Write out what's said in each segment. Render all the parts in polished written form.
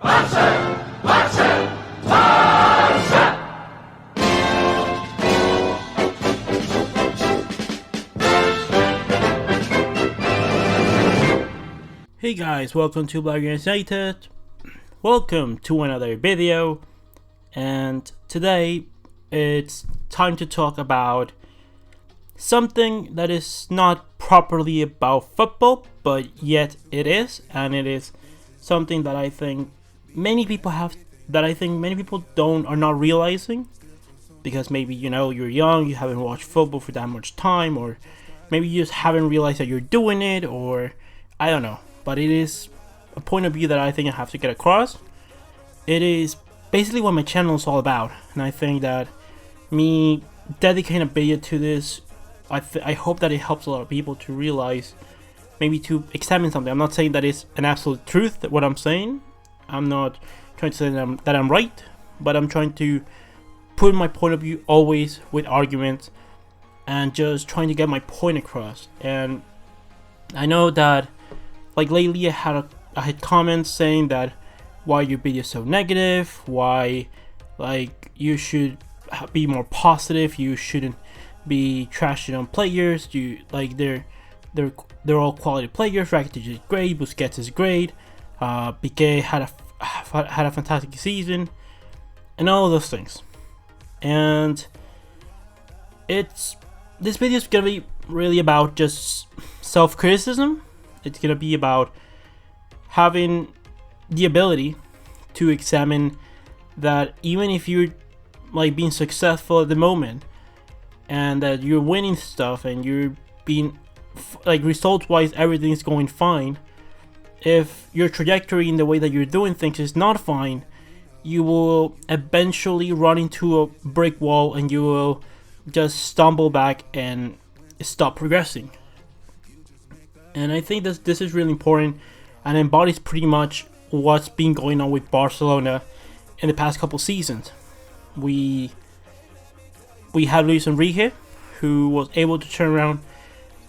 Hey guys, welcome to Black United. Welcome to another video, and today it's time to talk about something that is not properly about football, but yet it is, and it is something that I think many people are not realizing, because maybe you're young, you haven't watched football for that much time, or maybe you just haven't realized that you're doing it, or I don't know. But it is a point of view that I think I have to get across. It is basically what my channel is all about, and I think that me dedicating a video to this, I hope that it helps a lot of people to realize, maybe to examine something. I'm not saying that it's an absolute truth, what I'm saying. I'm not trying to say that I'm right, but I'm trying to put my point of view always with arguments, and just trying to get my point across. And I know that, like, lately I had comments saying that why your video is so negative, why you should be more positive, you shouldn't be trashing on players, they're all quality players. Rakitic is great, Busquets is great, Piqué had a fantastic season, and all of those things. And this video is gonna be really about just self-criticism. It's gonna be about having the ability to examine that even if you're being successful at the moment, and that you're winning stuff, and you're being results-wise everything's going fine, if your trajectory in the way that you're doing things is not fine, you will eventually run into a brick wall, and you will just stumble back and stop progressing. And I think this is really important, and embodies pretty much what's been going on with Barcelona in the past couple seasons. We had Luis Enrique, who was able to turn around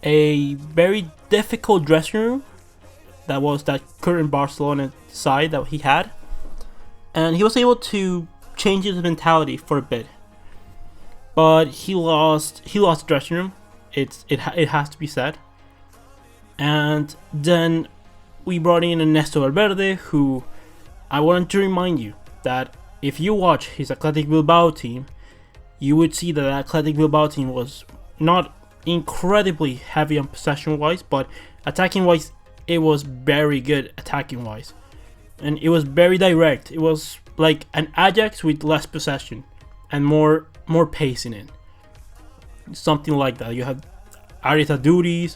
a very difficult dressing room that was that current Barcelona side that he had, and he was able to change his mentality for a bit. But he lost the dressing room. It has to be said. And then we brought in Ernesto Valverde, who I wanted to remind you that if you watch his Athletic Bilbao team, you would see that the Athletic Bilbao team was not incredibly heavy on possession wise, but attacking wise it was very good attacking wise, and it was very direct. It was like an Ajax with less possession and more pace in it, something like that. You had Aris Aduriz,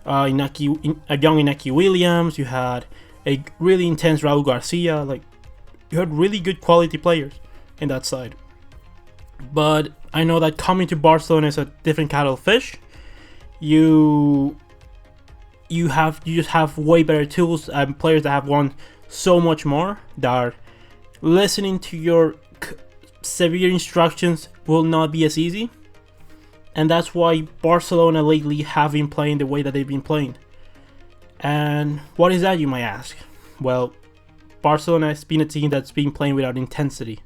a young Iñaki Williams, you had a really intense Raul Garcia. You had really good quality players in that side. But I know that coming to Barcelona is a different kettle of fish. You just have way better tools and players that have won so much more, that are listening to your severe instructions will not be as easy. And that's why Barcelona lately have been playing the way that they've been playing. And what is that, you might ask? Well, Barcelona has been a team that's been playing without intensity.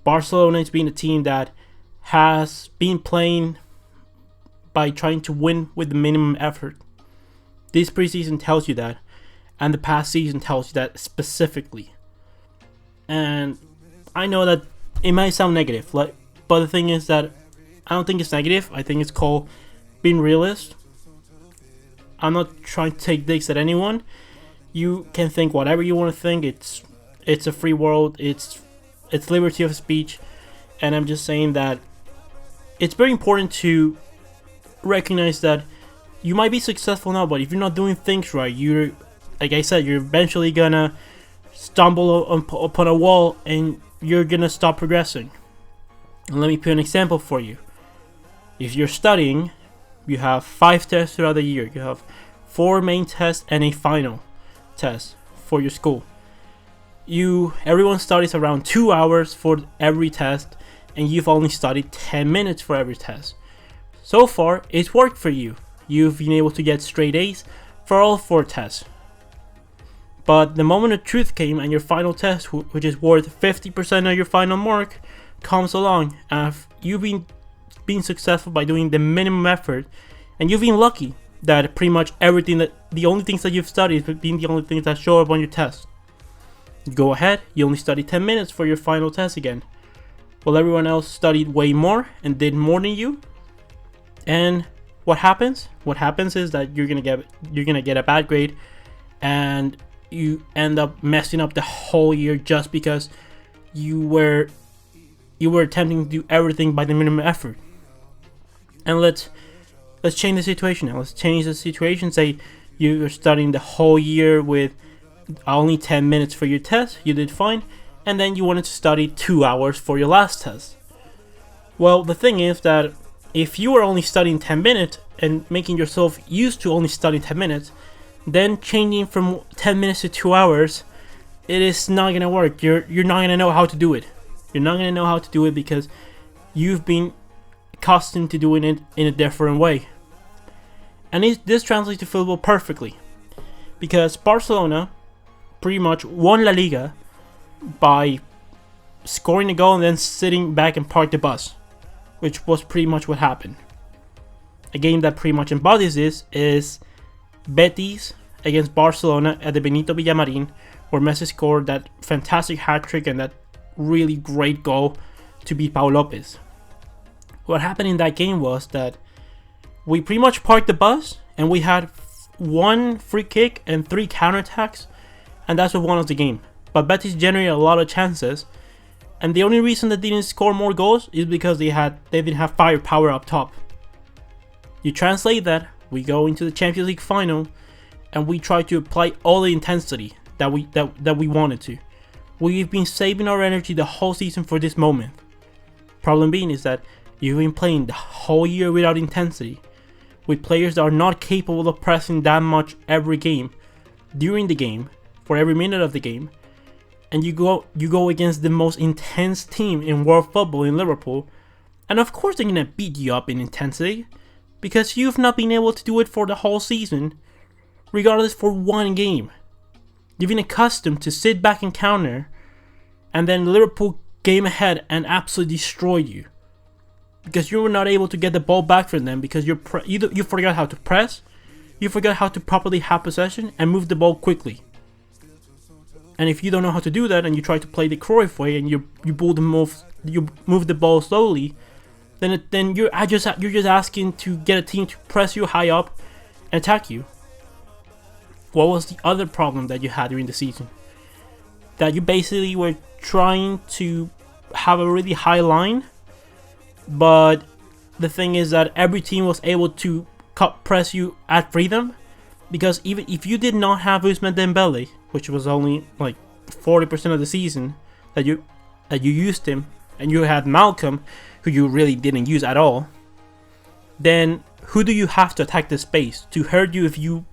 Barcelona has been a team that has been playing by trying to win with the minimum effort. This preseason tells you that, and the past season tells you that specifically. And I know that it might sound negative, but the thing is that I don't think it's negative. I think it's called being realist. I'm not trying to take digs at anyone. You can think whatever you want to think. It's a free world. It's liberty of speech, and I'm just saying that it's very important to recognize that you might be successful now, but if you're not doing things right, like I said, you're eventually gonna stumble upon a wall, and you're gonna stop progressing. And let me put an example for you. If you're studying, you have 5 tests throughout the year. You have 4 main tests and a final test for your school. Everyone studies around 2 hours for every test, and you've only studied 10 minutes for every test. So far, it's worked for you. You've been able to get straight A's for all 4 tests. But the moment of truth came and your final test, which is worth 50% of your final mark, comes along, and you've been successful by doing the minimum effort, and you've been lucky that pretty much everything the only things that you've studied have been the only things that show up on your test. You go ahead, you only study 10 minutes for your final test again. Well, everyone else studied way more and did more than you. And what happens? What happens is that you're gonna get a bad grade, and you end up messing up the whole year just because you were attempting to do everything by the minimum effort. And let's change the situation now. Let's change the situation. Say you're studying the whole year with only 10 minutes for your test. You did fine, and then you wanted to study 2 hours for your last test. Well, the thing is that if you are only studying 10 minutes and making yourself used to only studying 10 minutes, then changing from 10 minutes to 2 hours, it is not gonna work. You're not gonna know how to do it. You're not gonna know how to do it because you've been accustomed to doing it in a different way. And this translates to football perfectly, because Barcelona pretty much won La Liga by scoring a goal and then sitting back and park the bus, which was pretty much what happened. A game that pretty much embodies this is Betis against Barcelona at the Benito Villamarin, where Messi scored that fantastic hat-trick and that really great goal to beat Pau Lopez. What happened in that game was that we pretty much parked the bus and we had 1 free kick and 3 counterattacks, and that's what won us the game. But Betis generated a lot of chances, and the only reason they didn't score more goals is because they didn't have firepower up top. You translate that, we go into the Champions League final, and we try to apply all the intensity that we wanted to. We've been saving our energy the whole season for this moment. Problem being is that you've been playing the whole year without intensity, with players that are not capable of pressing that much every game, during the game, for every minute of the game, and you go against the most intense team in world football in Liverpool, and of course they're gonna beat you up in intensity, because you've not been able to do it for the whole season, regardless for one game. You've been accustomed to sit back and counter, and then Liverpool came ahead and absolutely destroyed you, because you were not able to get the ball back from them because you forgot how to press, you forgot how to properly have possession and move the ball quickly. And if you don't know how to do that and you try to play the Cruyff way and you move the ball slowly, then you're just asking to get a team to press you high up and attack you. What was the other problem that you had during the season? That you basically were trying to have a really high line, but the thing is that every team was able to press you at freedom, because even if you did not have Ousmane Dembele, which was only like 40% of the season that you used him, and you had Malcolm, who you really didn't use at all, then who do you have to attack the space to hurt you if you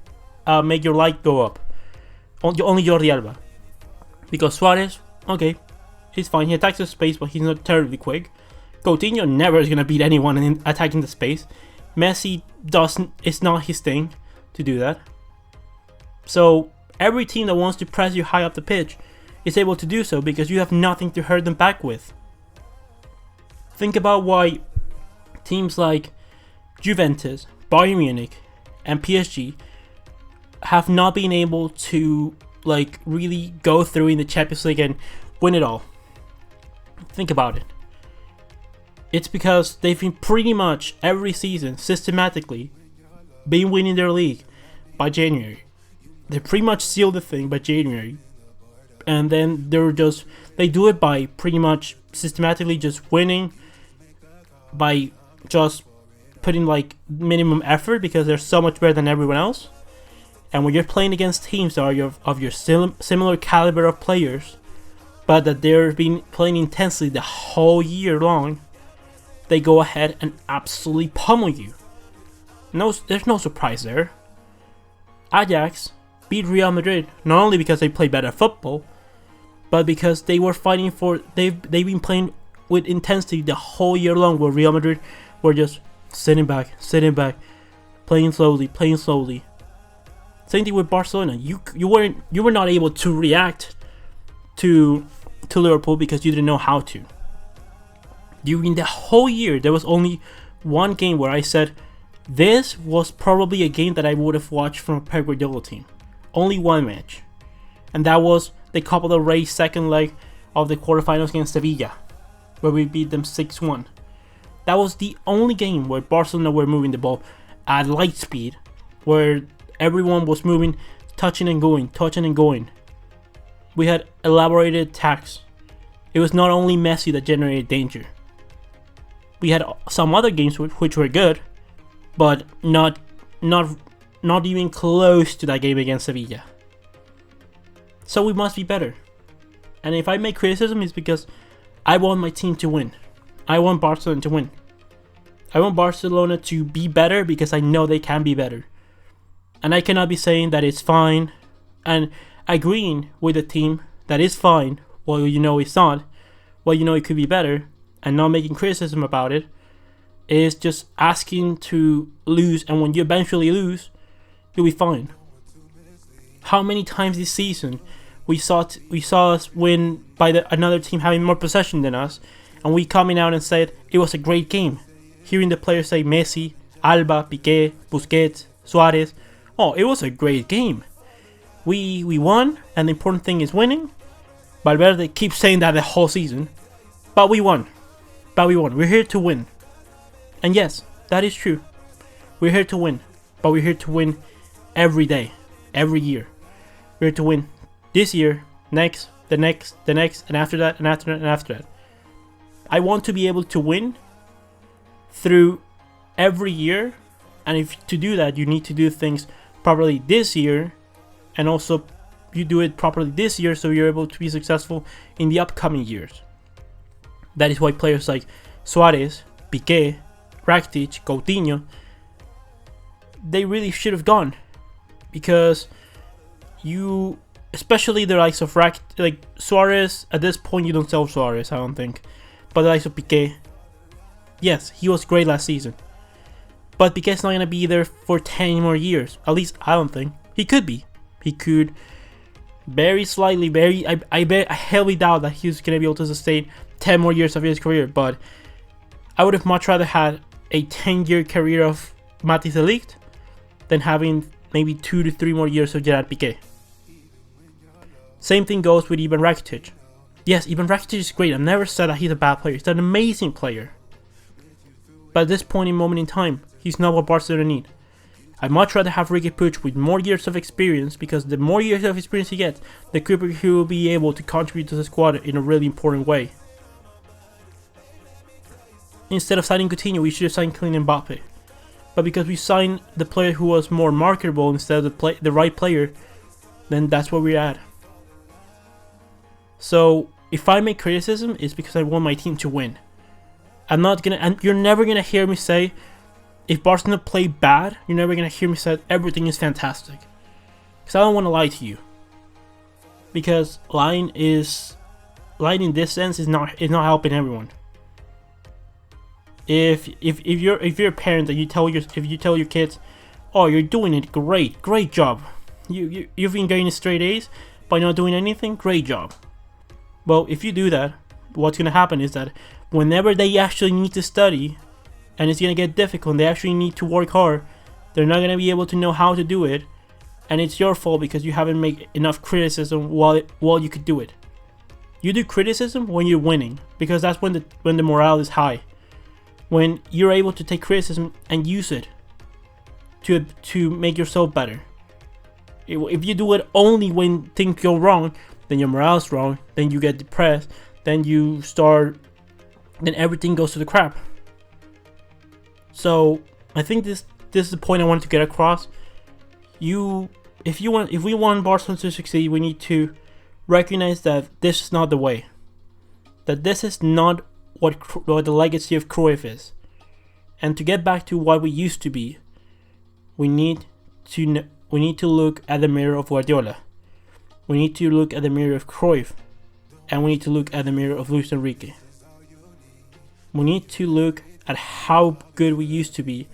make your light go up? Only Jordi Alba. Because Suarez, okay, he's fine, he attacks the space, but he's not terribly quick. Coutinho never is gonna beat anyone in attacking the space. Messi it's not his thing to do that. So every team that wants to press you high up the pitch is able to do so because you have nothing to hurt them back with. Think about why teams like Juventus, Bayern Munich, and PSG have not been able to really go through in the Champions League and win it all. Think about it. It's because they've been pretty much every season systematically been winning their league by January. They pretty much seal the thing by January, and then they do it by pretty much systematically just winning, by just putting minimum effort because they're so much better than everyone else. And when you're playing against teams that are of your similar caliber of players, but that they've been playing intensely the whole year long, they go ahead and absolutely pummel you. There's no surprise there. Ajax beat Real Madrid not only because they play better football, but because they were fighting for. They've been playing with intensity the whole year long, where Real Madrid were just sitting back, playing slowly. Same thing with Barcelona. You were not able to react to Liverpool because you didn't know how to. During the whole year, there was only one game where I said this was probably a game that I would have watched from a Pep Guardiola team. Only one match, and that was the Copa del Rey second leg of the quarterfinals against Sevilla, where we beat them 6-1. That was the only game where Barcelona were moving the ball at light speed, where everyone was moving, touching and going. We had elaborated attacks. It was not only Messi that generated danger. We had some other games which were good, but not even close to that game against Sevilla. So we must be better. And if I make criticism, it's because I want my team to win. I want Barcelona to win. I want Barcelona to be better because I know they can be better. And I cannot be saying that it's fine and agreeing with the team that is fine while you know it's not, while you know it could be better, and not making criticism about it, is just asking to lose, and when you eventually lose, you'll be fine. How many times this season we saw us win by another team having more possession than us, and we coming out and said it was a great game. Hearing the players say Messi, Alba, Piqué, Busquets, Suarez, oh, it was a great game. We won, and the important thing is winning. Valverde keeps saying that the whole season, but we won. We're here to win. And yes, that is true. We're here to win, but we're here to win every day, every year. We're here to win this year, next, the next, and after that, and after that, and after that. I want to be able to win through every year, and if to do that, you need to do things properly this year, and also you do it properly this year so you're able to be successful in the upcoming years. That is why players like Suarez, Piqué, Rakitic, Coutinho, they really should have gone, because you, especially the likes of like Suarez, at this point you don't sell Suarez, I don't think, but the likes of Piqué, yes, he was great last season, but Piqué's not going to be there for 10 more years, at least I don't think. He could be, he could very slightly, I heavily doubt that he's going to be able to sustain 10 more years of his career, but I would have much rather had a 10-year career of Matthijs de Ligt than having maybe 2 to 3 more years of Gerard Piqué. Same thing goes with Ivan Rakitic. Yes, Ivan Rakitic is great. I've never said that he's a bad player. He's an amazing player. But at this point in moment in time, he's not what Barcelona need. I'd much rather have Riqui Puig with more years of experience, because the more years of experience he gets, the quicker he will be able to contribute to the squad in a really important way. Instead of signing Coutinho, we should have signed Kylian Mbappe. But because we signed the player who was more marketable instead of the right player, then that's where we're at. So if I make criticism, it's because I want my team to win. And you're never gonna hear me say, if Barcelona play bad, you're never gonna hear me say everything is fantastic. Because I don't want to lie to you. Because lying in this sense is not helping everyone. If you're a parent that you tell your kids, oh, you're doing it great job, you've been getting straight A's by not doing anything, great job. Well, if you do that, what's gonna happen is that whenever they actually need to study, and it's gonna get difficult, and they actually need to work hard, they're not gonna be able to know how to do it, and it's your fault because you haven't made enough criticism while you could do it. You do criticism when you're winning, because that's when the morale is high. When you're able to take criticism and use it to make yourself better. If you do it only when things go wrong, then your morale's wrong, then you get depressed, then everything goes to the crap. So I think this is the point I wanted to get across. If we want Barcelona to succeed, we need to recognize that this is not the way. That this is not what the legacy of Cruyff is. And to get back to what we used to be, we need to look at the mirror of Guardiola. We need to look at the mirror of Cruyff, and we need to look at the mirror of Luis Enrique. We need to look at how good we used to be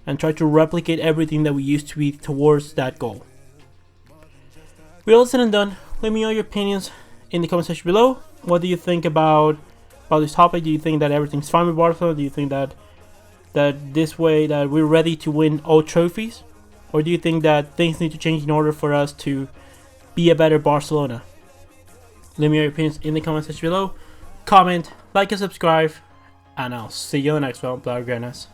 and try to replicate everything that we used to be towards that goal. With all said and done, let me know your opinions in the comment section below. What do you think about this topic? Do you think that everything's fine with Barcelona? Do you think that this way that we're ready to win all trophies? Or do you think that things need to change in order for us to be a better Barcelona? Let me know your opinions in the comment section below. Comment, like, and subscribe. And I'll see you in the next one. Blaugranas.